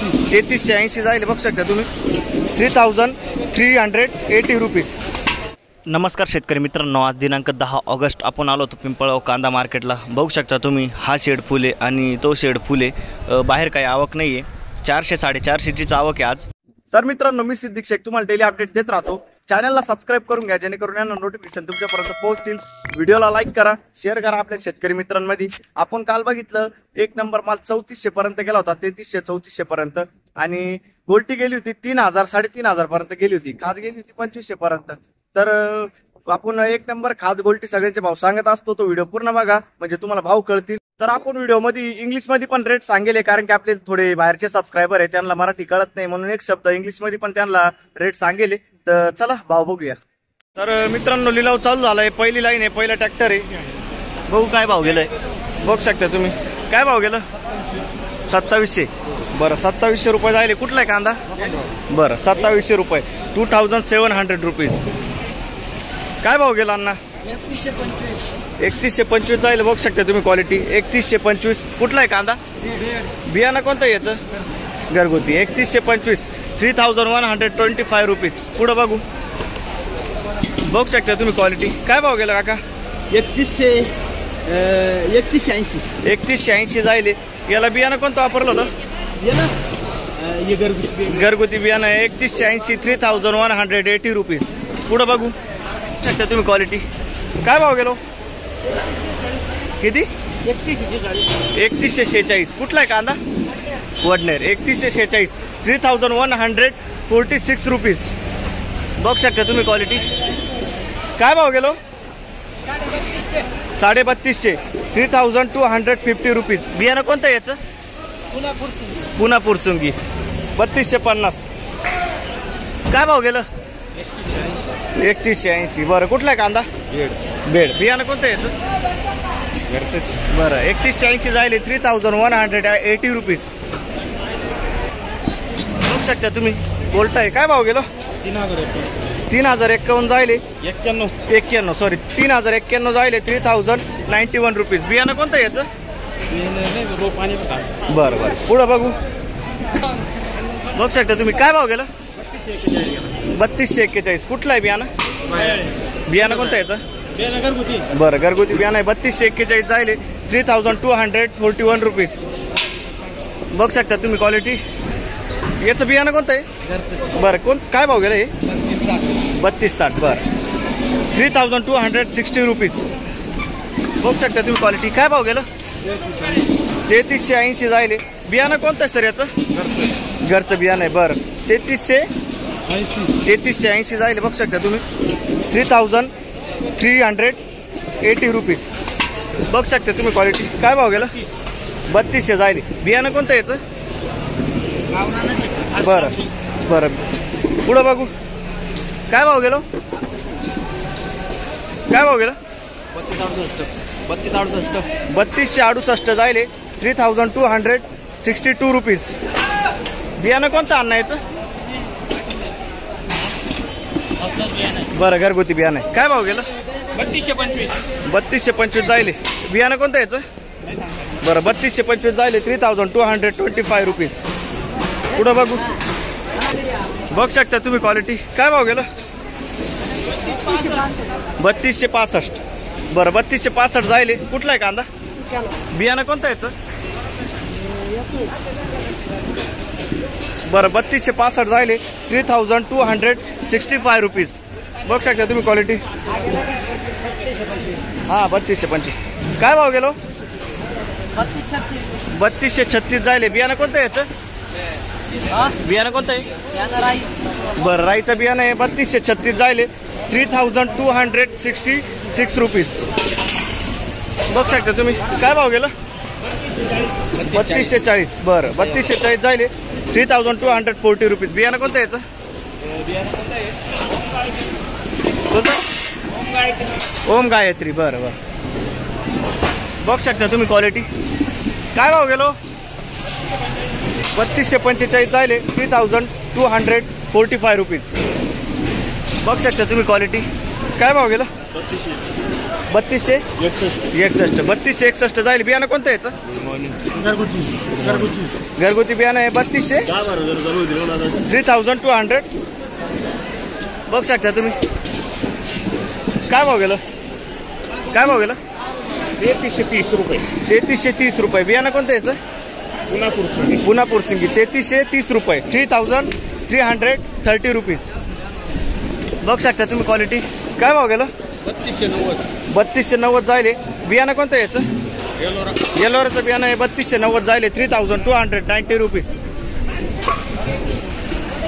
3380 जाईल बघू शकता तुम्ही 3380 रुपीज। नमस्कार शेतकरी मित्रांनो, आज दिनांक 10 ऑगस्ट आपण आलो होतो पिंपळगाव कांदा मार्केटला। बघू शकता तुम्ही हा शेड फुले आणि तो शेड फुले, बाहेर काही आवक नाही आहे, 400-450ची आवक आहे आज। तर मित्रांनो, मी सिद्दीक शेख तुम्हाला डेली अपडेट देत राहतो। चॅनलला सबस्क्राइब करून घ्या जेणेकरून यांना नोटिफिकेशन तुमच्यापर्यंत पोहोचतील। व्हिडिओला लाईक करा, शेअर करा आपल्या शेतकरी मित्रांमध्ये। आपण काल बघितलं एक नंबर माल 3400 पर्यंत गेला होता, 3300-3400 पर्यंत, आणि गोल्टी गेली होती 3000-3500 पर्यंत गेली होती, खाद गेली होती 2500 पर्यंत। तर आपण एक नंबर खाद गोल्टी सगळ्यांचे भाव सांगत असतो, तो व्हिडिओ पूर्ण बघा म्हणजे तुम्हाला भाव कळतील। तर आपण व्हिडिओ मध्ये इंग्लिश मध्ये पण रेट सांगेल, कारण की आपले थोडे बाहेरचे सबस्क्रायबर आहे त्यांना मराठी कळत नाही, म्हणून एक शब्द इंग्लिश मध्ये पण त्यांना रेट सांगेल। तर चला भाव बघूया। तर मित्रांनो, लिलाव चालू झालाय, पहिली लाईन आहे, पहिला ट्रॅक्टर आहे। बघू काय भाव गेलाय, बघू शकता तुम्ही काय भाव गेलं, 2700। बरं, 2700 रुपये जायले। कुठला आहे कांदा? बरं, 2700 रुपये, 2700 रुपीज। काय भाव गेला अण्णा? 3125 जायला बघू शकता तुम्ही क्वालिटी, 3125। कुठला आहे कांदा? बियाणं कोणतं याचं? घरगुती, 3125, 3125 रुपीज। पुढं बघू, बघू शकता तुम्ही क्वालिटी। काय भाव गेला काका? 3180 जायले। याला बियाणं कोणतं वापरलं होतं? घरगुती बियाणं आहे, 3180, 3180 रुपीज। पुढं बघू शकता तुम्ही क्वालिटी। काय भाव गेलो? किती? 3146। कुठला आहे कांदा? वडनेर, 3146, 3146 रुपीज। बघू शकता तुम्ही क्वालिटी। काय भाव गेलो? 3250, 3250 रुपीज। बियाणं कोणतं याचं? पुना पुरसुंगी, 3250। काय भाव गेलं? 3180। बरं, कुठला आहे कांदा? बेड, बियाणं कोणतं याचं? बरं, 3180 जायले, 3180 रुपीज। बघू शकता तुम्ही बोलताय। काय भाव गेलो? 3051 जायले, 91 सॉरी, 3091 जायले, 3091 रुपीज। बियाणं कोणतं याचं? बरं बरं, पुढं बघू, बघू शकता तुम्ही। काय भाव गेलं? 3241। कुठलं आहे बियाणं? बियाणं कोणतं याचं? बरं, घरगुती बियाणं आहे, 3241 जायले, 3241 रुपीज। बघू शकता तुम्ही क्वालिटी। याचं बियाणं कोणतं आहे? बरं, काय भाव गेलं हे? 3260। बरं, 3260 रुपीज। बघू शकता तुम्ही क्वालिटी। काय भाव गेलं? 3380 जायले। बियाणं कोणतं आहे सर याचं? घरचं बियाणं आहे। बरं, 3380 जायले, बघू शकता तुम्ही, 3380 रुपीज। बघू शकता तुम्ही क्वालिटी। काय भाव गेलं? 3200 जायले। बियाणं कोणतं याचं? बरं बरं, पुढं बघू। काय भाव गेलो? काय भाव गेलं? 3268 जायले, 3262 रुपीज। बियाणं कोणतं आणणं याचं? बरं, घरगुती बियाणं आहे। काय भाव गेलं? 3225 जायले। बियाणं कोणतं याचं? बरं, 3225 जायले, 3225 रुपीज। पुढं बघू, बघू शकता तुम्ही क्वालिटी। काय भाव गेलं? 3265। बरं, 3265 जायले। कुठला आहे कांदा? बियाणं कोणतं याचं? बरं, 3265 जायले, 3265 रुपीज। बघू शकता तुम्ही क्वालिटी। हां, 3225। काय भाव गेलो? 3236 जायले। बियाणं कोणतं याचं? बियाणं कोणतं आहे? बरं, राईचं बियाणं आहे, 3236 जायले, 3266 रुपीज। बघू शकता तुम्ही। काय भाव गेलं? 3240। बरं, 3240 जायले, 3240 रुपीज। बियाणं कोणतं याचं? कोणतं? ओम गायत्री। बरं बरं, बघू शकता तुम्ही क्वालिटी। काय भाव गेलो? 3245 जायले, 3245 रुपीज। बघू शकता तुम्ही क्वालिटी। काय भाव गेलं? 3261 जायले। बियाणं कोणतं याचं? घरगुती बियाणं आहे 3200 3200 बघू शकता तुम्ही. काय भाव गेलं? काय भाव गेलं? 3330 रुपये. 3330 रुपये. बियाणं कोणतं याचं? पुनापूर सिंगी 3330 रुपये. 3330 रुपीज. बघू शकता तुम्ही क्वालिटी. काय भाव गेलं? 3290 जायले. बियाणं कोणतं याचं? येलोराचं बियाणं आहे 3290 जायले. 3290 रुपीज.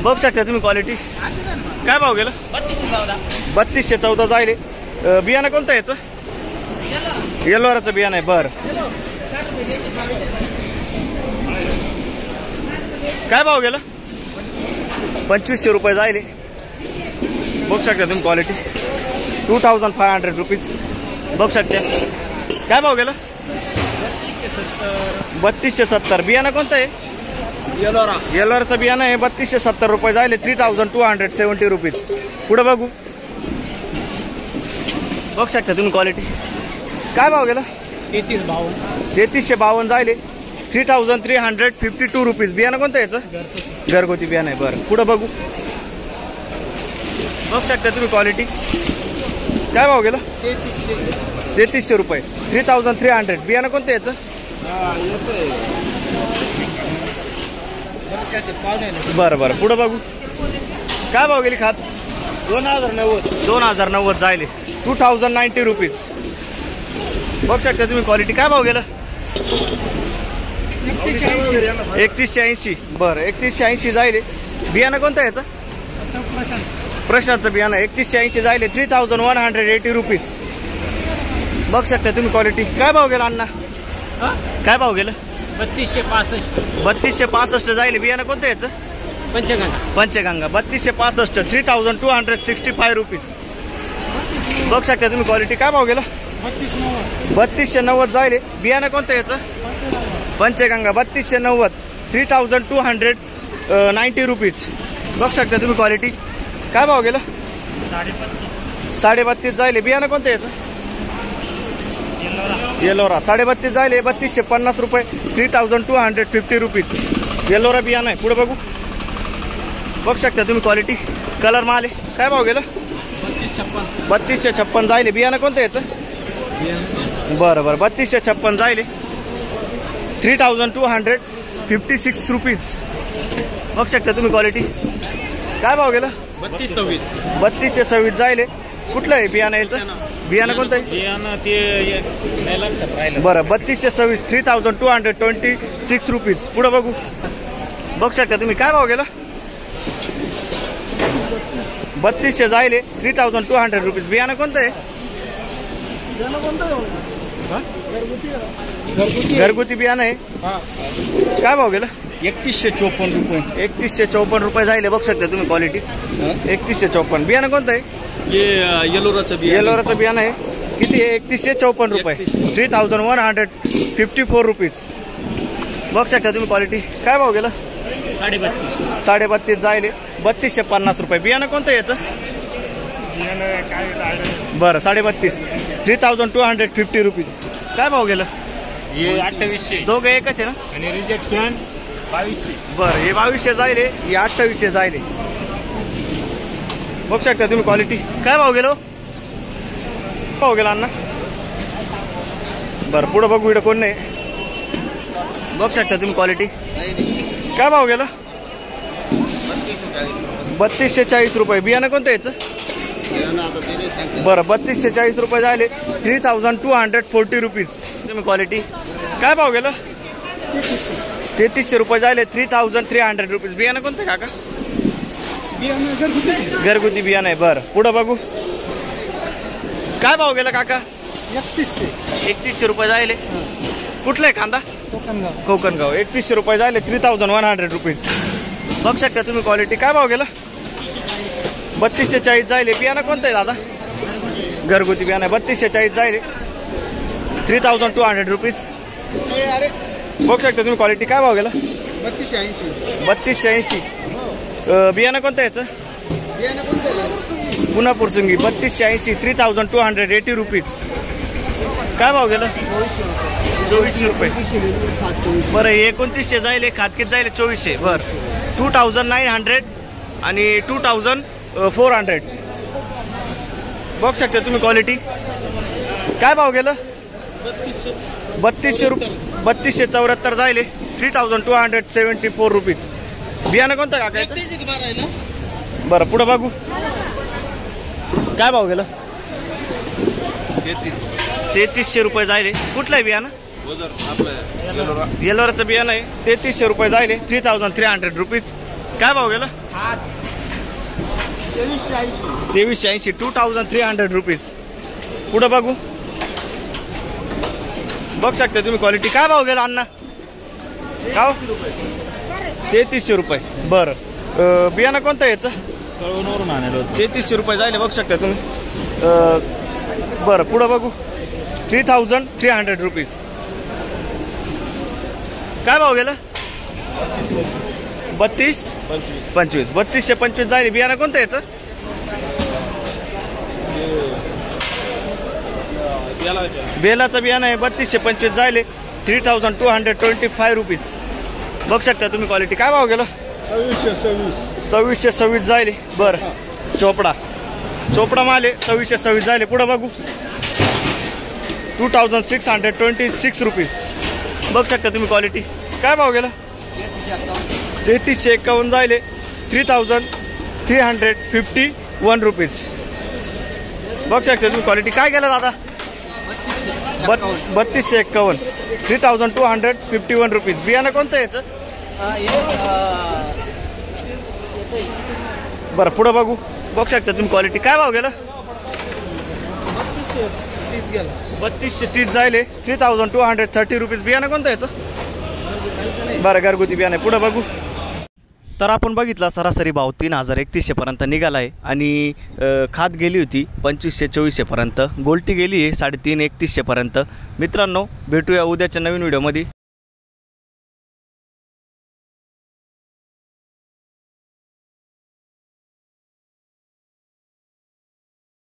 बघू शकता तुम्ही क्वालिटी. काय भाव गेलं? 3214 जायले. बियाणं कोणतं याचं? येलोराचं बियाणं आहे. बरं काय भाव गेलं? 2500 रुपये जायले. बघू शकता तुम्ही क्वालिटी. 2500 रुपीज. बघू शकता. काय भाव गेलं? 3270. बियाणं कोणतं आहे? येलोराचं बियाणं आहे 3270 रुपये जायले. 3270 रुपीज. पुढं बघू. बघू शकता तुम्ही क्वालिटी. काय भाव गेलं? 3352 जायले. 3352 रुपीज. बियाणं कोणतं याचं? घरगुती बियाणं आहे. बरं पुढं बघू. बघू शकता तुम्ही क्वालिटी. काय भाव गेलं? 3300 रुपये. 3300. बियाणं कोणतं याचं? बरं बरं पुढं बघू. काय भाव गेली खात? 2090 जायले. 2090 रुपीज. बघू शकता तुम्ही क्वालिटी. काय भाव गेलं? 3180. बरं 3180 जायले. बियाणं कोणतं याचं? प्रश्नाचं बियाणं 3180 जायले. 3180 रुपीज. बघू शकता तुम्ही क्वालिटी. काय भाव गेला अण्णा? काय भाव गेलं? 3265 जायले. बियाणं कोणतं याचं? पंचगंगा 3265. 3265 रुपीज. बघू शकता तुम्ही क्वालिटी. काय भाव गेला? 3290 जायले. बियाणं कोणतं याचं? पंचगंगा 3290. 3290 रुपीज. बघू शकता तुम्ही क्वालिटी. काय भाव गेलं? 32.5 जायले. बियाणं कोणतं याचं? येलोरा 32.5 जायले. 3250 रुपये. 3250 रुपीज. येलोरा बियाणं आहे. पुढे बघू. बघू शकता तुम्ही क्वालिटी. कलर माल आहे. काय भाव गेलं? 3256 जायले. बियाणं कोणतं याचं? बरं 3256 जायले. 3256 रुपीज. बघू शकता तुम्ही क्वालिटी. काय भाव गेलं? 3226 जायले. कुठलं आहे बियाणं याचं? बियाणं कोणतं आहे? बरं 3226. 3226 रुपीज. पुढं बघू. बघू शकता तुम्ही. काय भाव गेला? 3200 जायले. 3200 रुपीज. बियाणं कोणतं आहे? घरगुती बियाणं आहे. काय भाव गेलं? 3154 रुपये. 3154 रुपये जायले. बघू शकता तुम्ही क्वालिटी. 3154. बियाणं कोणतं आहे? येलोराचं बियाणं आहे. किती आहे? 3154 रुपये. 3154 रुपीज. बघू शकता तुम्ही क्वालिटी. काय भाव गेलं? 32.5 जायले. 3250 रुपये. बियाणं कोणतं याचं? बरं 32.5. 3250 रुपीज. काय भाव गेलं? 2800. दोघं एकच आहे ना? आणि रिजेक्शन 2200. बरं हे 2200 जायले. हे 2800 जायले. बघू शकता तुम्ही क्वालिटी. काय भाव गेलो? भाव गेला अण्णा? बरं पुढं बघू. इकडं कोण नाही. बघू शकता तुम्ही क्वालिटी. काय भाव गेलं? 3240 रुपये. बियाणं कोणतं याचं? बरं 3240 रुपये झाले. 3240 रुपीज. तुम्ही क्वालिटी. काय भाव गेलं? 3300 रुपये झाले. 3300 रुपीज. बियाणं कोणतं काका? घरगुती बियाणं आहे. बरं पुढं बघू. काय भाव गेला काका? 3100 रुपये जायले. कुठलं आहे कांदा? कोकणगाव 3100 रुपये जायले. 3100 रुपीज. बघू शकता तुम्ही क्वालिटी. काय भाव गेला? 3240 जायले. बियाणं कोणतं आहे दादा? घरगुती बियाणं आहे. 3240 जायले. 3200 रुपीज. बघू शकता तुम्ही क्वालिटी. काय भाव गेला? 3280. बियाणं कोणतं याचं? पुनापूर सिंगी 3280. 3280 रुपीज. काय भाव गेलं? 2400 रुपये. बरं हे 2900 जाईल, खात किती जाईल 2400. बरं 2900 आणि 2400 बघू शकता तुम्ही क्वालिटी. काय भाव गेलं? 3200 रुपये. 3274 जाईल, 3274 रुपीज. बियाणं कोणतं काकायचं? बरं पुढं बघू काय भाव गेलं? 3300 रुपये जाईल. कुठलं आहे बियाणं? येलोराचं बियाणं आहे. 3300 रुपये जाईल, 3300 रुपीज. काय भाव गेलं? 2380, 2300 रुपीज. पुढं बघू शकता तुम्ही क्वालिटी. काय भाव गेला अण्णा? का 3300 रुपये. बरं बियाणं कोणतं याचं? कळवणवरून आणलं होतं. 3300 रुपये जायले बघू शकता तुम्ही. बरं पुढं बघू 3300 रुपीज. काय भाव गेलं? 3225. 3225 जायले. बियाणं कोणतं याचं? बेलाचं बियाणं आहे. 3225 जायले, 3225 रुपीज. बघू शकता तुम्ही क्वालिटी. काय भाव गेलं? 2626 जायले. बरं चोपडा माल आहे. 2626 जायले. पुढं बघू 2626 रुपीज. बघू शकता तुम्ही क्वालिटी. काय भाव गेला? 3351 जायले, 3351 रुपीज. बघू शकता तुम्ही क्वालिटी. काय गेलं दादा? 3251, 3251 रुपीज. बियाणं कोणतं याचं? बरं पुढं बघू शकता तुम्ही क्वालिटी. काय भाव गेलं? 3230 जायले, 3230 रुपीज. बियाणं कोणतं याचं? बरं घरगुती बियाणं. पुढं बघू. तर आपण बघितला सरासरी भाव 3100 पर्यंत निघाला आहे आणि खात गेली होती 2500-2400 पर्यंत. गोल्टी गेली आहे 3.5-3100 पर्यंत. मित्रांनो भेटूया उद्याच्या नवीन व्हिडिओमध्ये.